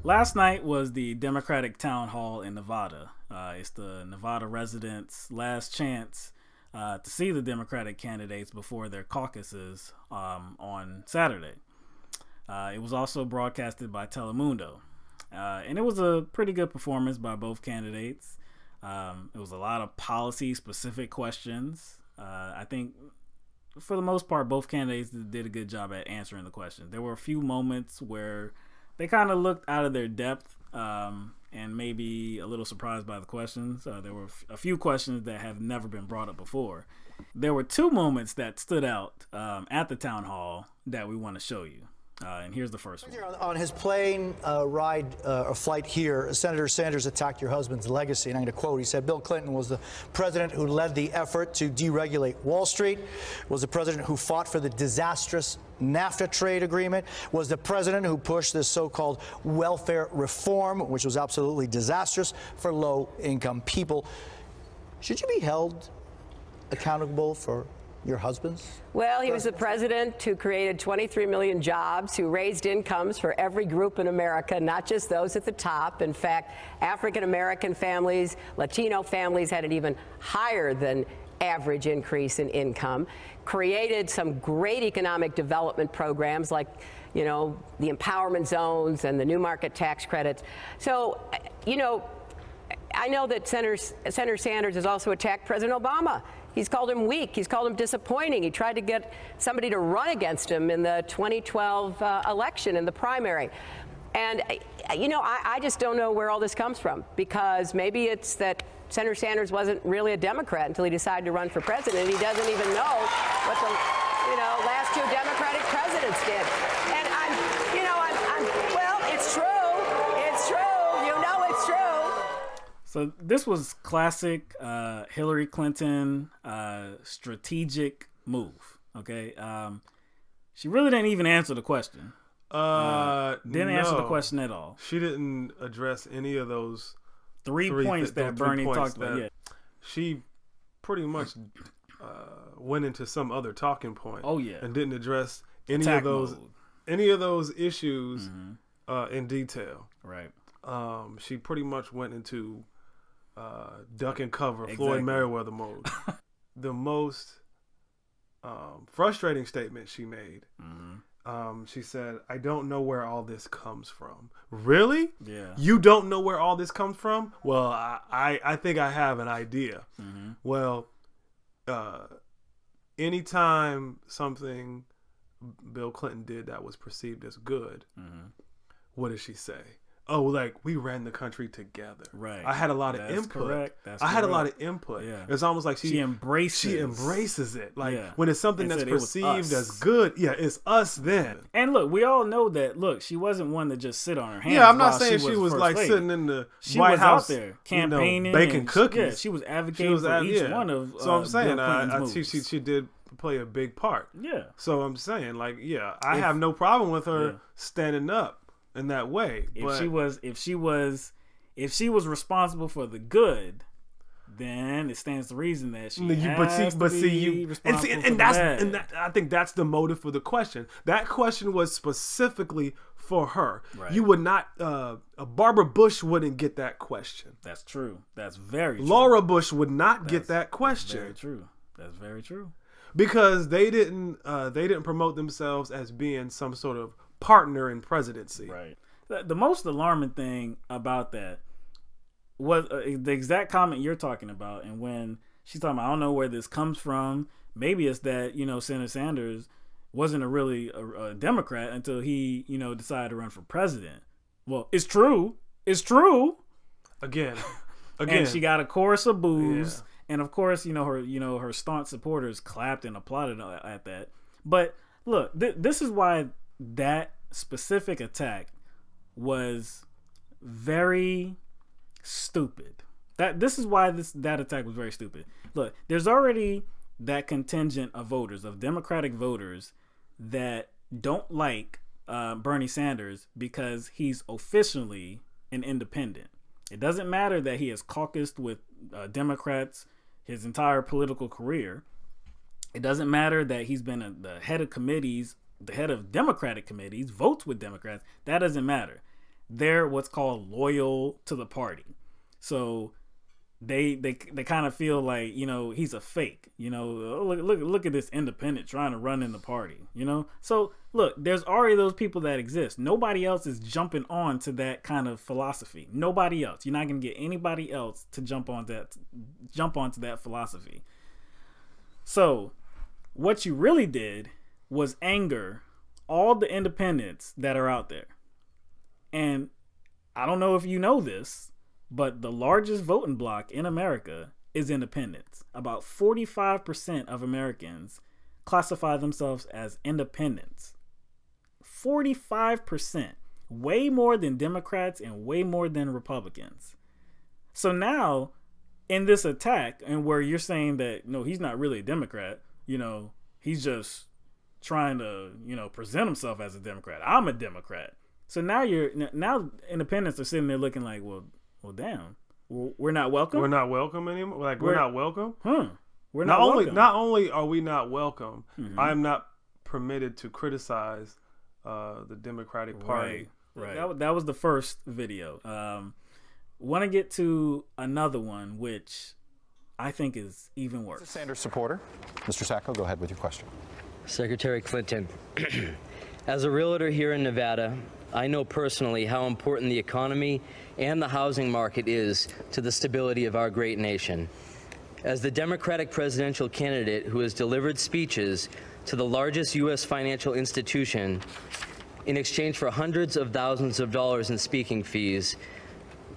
Last night was the Democratic town hall in Nevada. It's the Nevada residents' last chance to see the Democratic candidates before their caucuses on Saturday. It was also broadcasted by Telemundo. And it was a pretty good performance by both candidates. It was a lot of policy-specific questions. I think, for the most part, both candidates did a good job at answering the questions. There were a few moments where they kind of looked out of their depth and maybe a little surprised by the questions. There were a few questions that have never been brought up before. There were two moments that stood out at the town hall that we want to show you. And here's the first one. On his plane ride or flight here, Senator Sanders attacked your husband's legacy. And I'm going to quote, he said, Bill Clinton was the president who led the effort to deregulate Wall Street, was the president who fought for the disastrous NAFTA trade agreement, was the president who pushed this so-called welfare reform, which was absolutely disastrous for low-income people. Should you be held accountable for your husband's? Well, he was the president who created 23 million jobs, who raised incomes for every group in America, not just those at the top. In fact, African-American families, Latino families had an even higher than average increase in income, created some great economic development programs like, you know, the empowerment zones and the new market tax credits. So, you know, I know that Senator Sanders has also attacked President Obama. He's called him weak. He's called him disappointing. He tried to get somebody to run against him in the 2012 election in the primary. And, you know, I just don't know where all this comes from, because maybe it's that Senator Sanders wasn't really a Democrat until he decided to run for president. He doesn't even know what the, you know, last two Democratic presidents did. And well, it's true. It's true. You know it's true. So this was classic Hillary Clinton strategic move. Okay, she really didn't even answer the question. Didn't answer the question at all. She didn't address any of those three points that Bernie talked about. Yeah. She pretty much went into some other talking point. Oh yeah, and didn't address any of those issues in detail. Right. She pretty much went into duck and cover, Floyd Mayweather mode. The most frustrating statement she made. She said, "I don't know where all this comes from." Really? Yeah. You don't know where all this comes from? Well, I think I have an idea. Well, anytime something Bill Clinton did that was perceived as good, what did she say? Oh, like, we ran the country together. Right. I had a lot of input. I had a lot of input. Yeah. It's almost like she embraces it. Like, when it's something that's perceived as good, it's us then. And look, we all know that, look, she wasn't one to just sit on her hands. Yeah, I'm not saying she was like sitting in the White House out there campaigning, baking cookies. Yeah, she was advocating for each one of So I'm saying moves. she did play a big part. Yeah. So I'm saying, like, I have no problem with her standing up in that way. If she was responsible for the good, then it stands to reason that she has to be responsible for the bad. And I think that's the motive for the question. That question was specifically for her. Right. You would not. Barbara Bush wouldn't get that question. That's true. That's very true. Laura Bush would not get that question. That's very true. That's very true. Because they didn't promote themselves as being some sort of partner in presidency. Right. The most alarming thing about that was the exact comment you're talking about. And when she's talking about, I don't know where this comes from. Maybe it's that, you know, Senator Sanders wasn't a Democrat until he, you know, decided to run for president. Well, it's true. It's true. Again. And she got a chorus of boos. Yeah. And of course, her staunch supporters clapped and applauded at that. But look, this is why that specific attack was very stupid. This is why that attack was very stupid. Look, there's already that contingent of voters, of Democratic voters, that don't like Bernie Sanders because he's officially an independent. It doesn't matter that he has caucused with Democrats his entire political career. It doesn't matter that he's been the head of committees, the head of Democratic committees, votes with Democrats. That doesn't matter. they're what's called loyal to the party. So they kind of feel like, you know, he's a fake, you know, look at this independent trying to run in the party, you know? So look, there's already those people that exist. Nobody else is jumping on to that kind of philosophy. Nobody else. You're not going to get anybody else to jump onto that philosophy. So what you really did was anger all the independents that are out there. And I don't know if you know this, but the largest voting bloc in America is independents. About 45% of Americans classify themselves as independents. 45%. Way more than Democrats and way more than Republicans. So now, in this attack, and where you're saying that, no, he's not really a Democrat, you know, he's just trying to, you know, present himself as a Democrat. I'm a Democrat. So now independents are sitting there looking like, well, damn, we're not welcome. We're not welcome anymore. Like we're not welcome. We're not welcome. Not only are we not welcome, Mm-hmm. I'm not permitted to criticize the Democratic Party. Right. That was the first video. Want to get to another one, which I think is even worse. Sanders supporter, Mr. Sacco, go ahead with your question. Secretary Clinton, as a realtor here in Nevada, I know personally how important the economy and the housing market is to the stability of our great nation. As the Democratic presidential candidate who has delivered speeches to the largest U.S. financial institution in exchange for hundreds of thousands of dollars in speaking fees,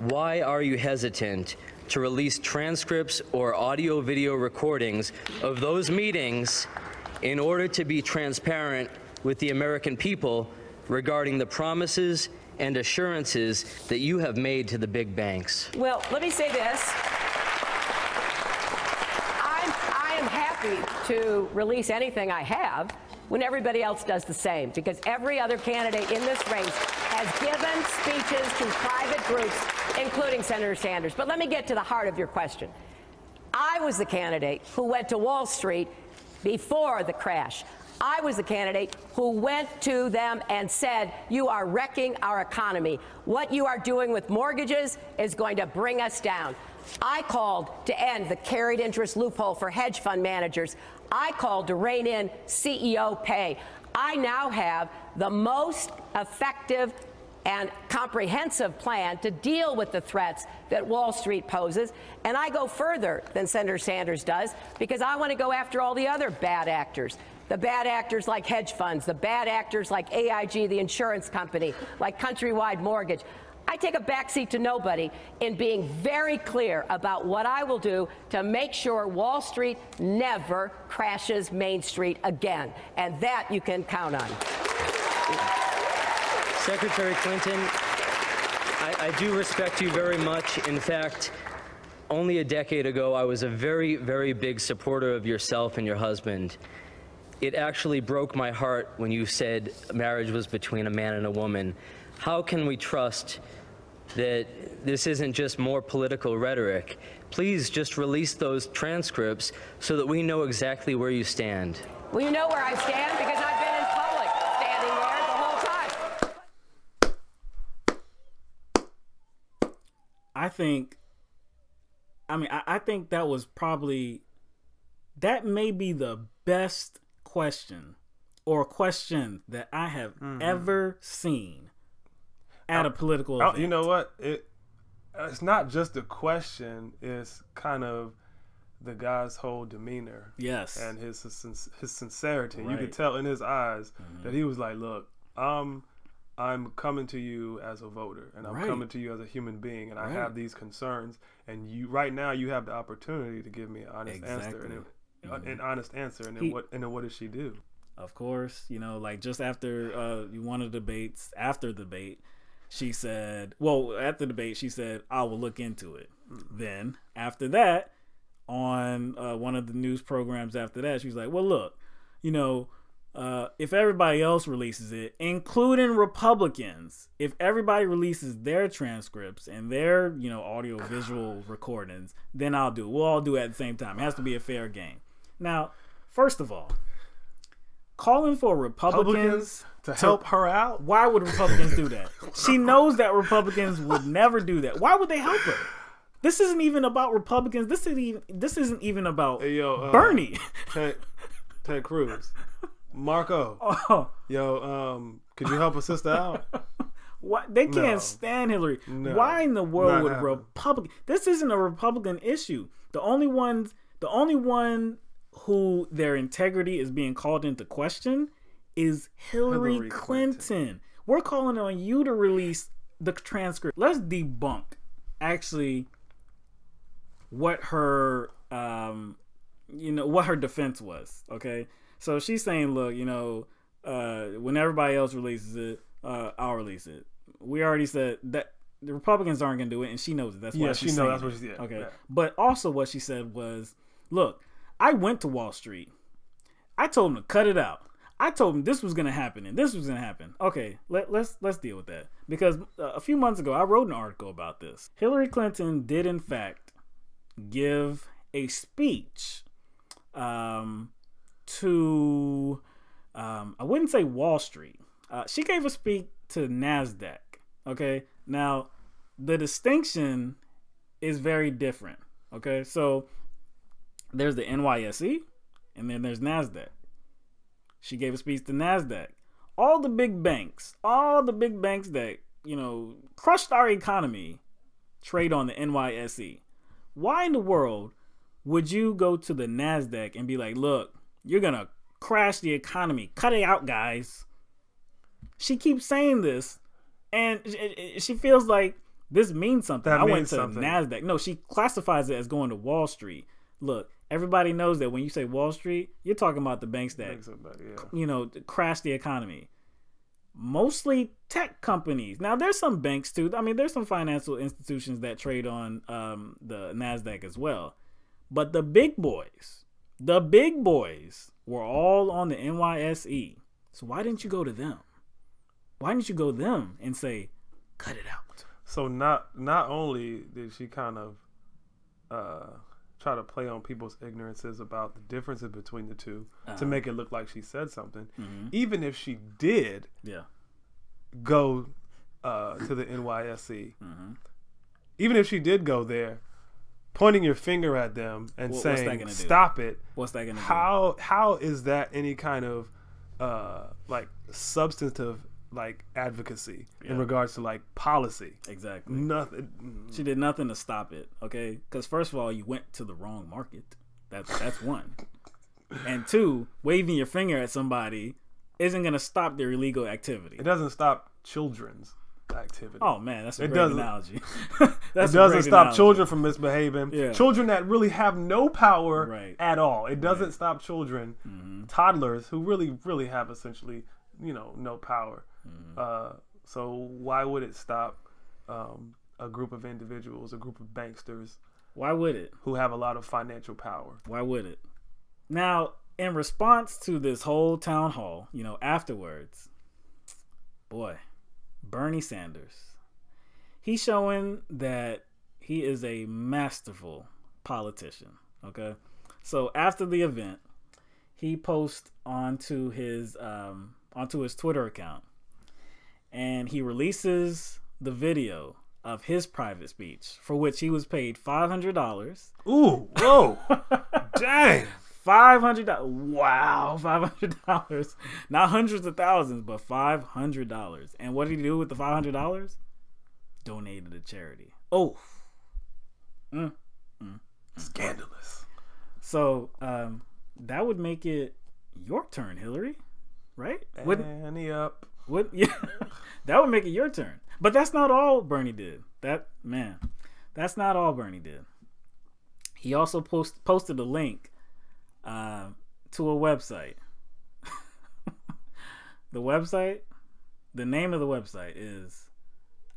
why are you hesitant to release transcripts or audio-video recordings of those meetings in order to be transparent with the American people regarding the promises and assurances that you have made to the big banks? Well, let me say this. I am happy to release anything I have when everybody else does the same, because every other candidate in this race has given speeches to private groups, including Senator Sanders. But let me get to the heart of your question. I was the candidate who went to Wall Street before the crash. I was the candidate who went to them and said, you are wrecking our economy. What you are doing with mortgages is going to bring us down. I called to end the carried interest loophole for hedge fund managers. I called to rein in CEO pay. I now have the most effective and comprehensive plan to deal with the threats that Wall Street poses. And I go further than Senator Sanders does, because I want to go after all the other bad actors. The bad actors like hedge funds, the bad actors like AIG, the insurance company, like Countrywide Mortgage. I take a backseat to nobody in being very clear about what I will do to make sure Wall Street never crashes Main Street again. And that you can count on. Secretary Clinton, I do respect you very much. In fact, only a decade ago, I was a very, very big supporter of yourself and your husband. It actually broke my heart when you said marriage was between a man and a woman. How can we trust that this isn't just more political rhetoric? Please just release those transcripts so that we know exactly where you stand. Well, you know where I stand because I've been in public standing there the whole time. I think that was probably, that may be the best question or question that I have ever seen at a political event. You know what? It's not just a question. It's kind of the guy's whole demeanor. Yes. And his sincerity. Right. You could tell in his eyes that he was like, look, I'm coming to you as a voter, and I'm coming to you as a human being, and I have these concerns, and you right now you have the opportunity to give me an honest answer. An honest answer, and then what does she do? Of course, you know, like just after one of the debates, after the debate, she said, well, at the debate, she said, I will look into it. Then after that, on one of the news programs after that, she was like, well, look, you know, if everybody else releases it, including Republicans, if everybody releases their transcripts and their, you know, audio visual recordings, then I'll do it. We'll all do it at the same time. It has to be a fair game. Now, first of all, calling for Republicans to help her out. Why would Republicans do that? She knows that Republicans would never do that. Why would they help her? This isn't even about Republicans. This isn't even about Bernie. Ted Cruz. Marco. Oh. Could you help a sister out? What? They can't stand Hillary. No, why in the world would Republican? This isn't a Republican issue. The only one who their integrity is being called into question is Hillary Clinton. We're calling on you to release the transcript. Let's debunk actually what her what her defense was. Okay, so she's saying, look, when everybody else releases it, I'll release it. We already said that the Republicans aren't going to do it, and she knows it. That's why she knows. That's what she said. Okay, yeah. But also what she said was, look, I went to Wall Street. I told them to cut it out. I told them this was going to happen and this was going to happen. Okay, let's deal with that, because a few months ago I wrote an article about this. Hillary Clinton did in fact give a speech to I wouldn't say Wall Street. She gave a speech to NASDAQ. Okay, now the distinction is very different. Okay, so there's the NYSE and then there's NASDAQ. She gave a speech to NASDAQ. All the big banks that, crushed our economy trade on the NYSE. Why in the world would you go to the NASDAQ and be like, look, you're going to crash the economy. Cut it out, guys. She keeps saying this, and she feels like this means something. I went to NASDAQ. No, she classifies it as going to Wall Street. Look, everybody knows that when you say Wall Street, you're talking about the banks that, crash the economy. Mostly tech companies. Now, there's some banks too. I mean, there's some financial institutions that trade on the NASDAQ as well. But the big boys were all on the NYSE. So why didn't you go to them? Why didn't you go to them and say, cut it out? So not only did she kind of try to play on people's ignorances about the differences between the two to make it look like she said something, even if she did go to the NYSE, even if she did go there, pointing your finger at them and saying, stop it. What's that going to do? How is that any kind of substantive advocacy in regards to policy? Exactly. Nothing. She did nothing to stop it. Okay, because first of all, you went to the wrong market. That's one. And two, waving your finger at somebody isn't going to stop their illegal activity. It doesn't stop children's activity. Oh man, that's a great analogy. It doesn't stop children from misbehaving. Yeah. Children that really have no power at all. It doesn't stop children, toddlers who really have essentially no power. So why would it stop a group of individuals, a group of banksters? Why would it? Who have a lot of financial power. Why would it? Now, in response to this whole town hall, afterwards, boy, Bernie Sanders, he's showing that he is a masterful politician. Okay, so after the event, he posts onto his Twitter account, and he releases the video of his private speech, for which he was paid $500. Ooh, whoa, dang. $500. Wow, $500. Not hundreds of thousands, but $500. And what did he do with the $500? Donated to charity. Oh, scandalous. So that would make it your turn, Hillary, right? Annie up. Yeah, that would make it your turn. But that's not all Bernie did. That's not all Bernie did. He also posted a link to a website. The name of the website is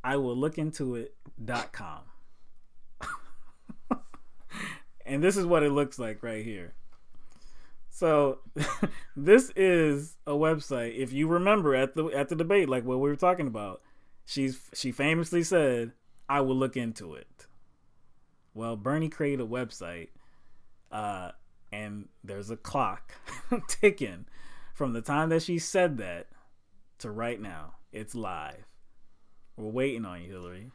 iwillookintoit.com. And this is what it looks like right here. So this is a website. If you remember at the debate, like what we were talking about, she famously said, "I will look into it." Well, Bernie created a website, and there's a clock ticking from the time that she said that to right now, it's live. We're waiting on you, Hillary.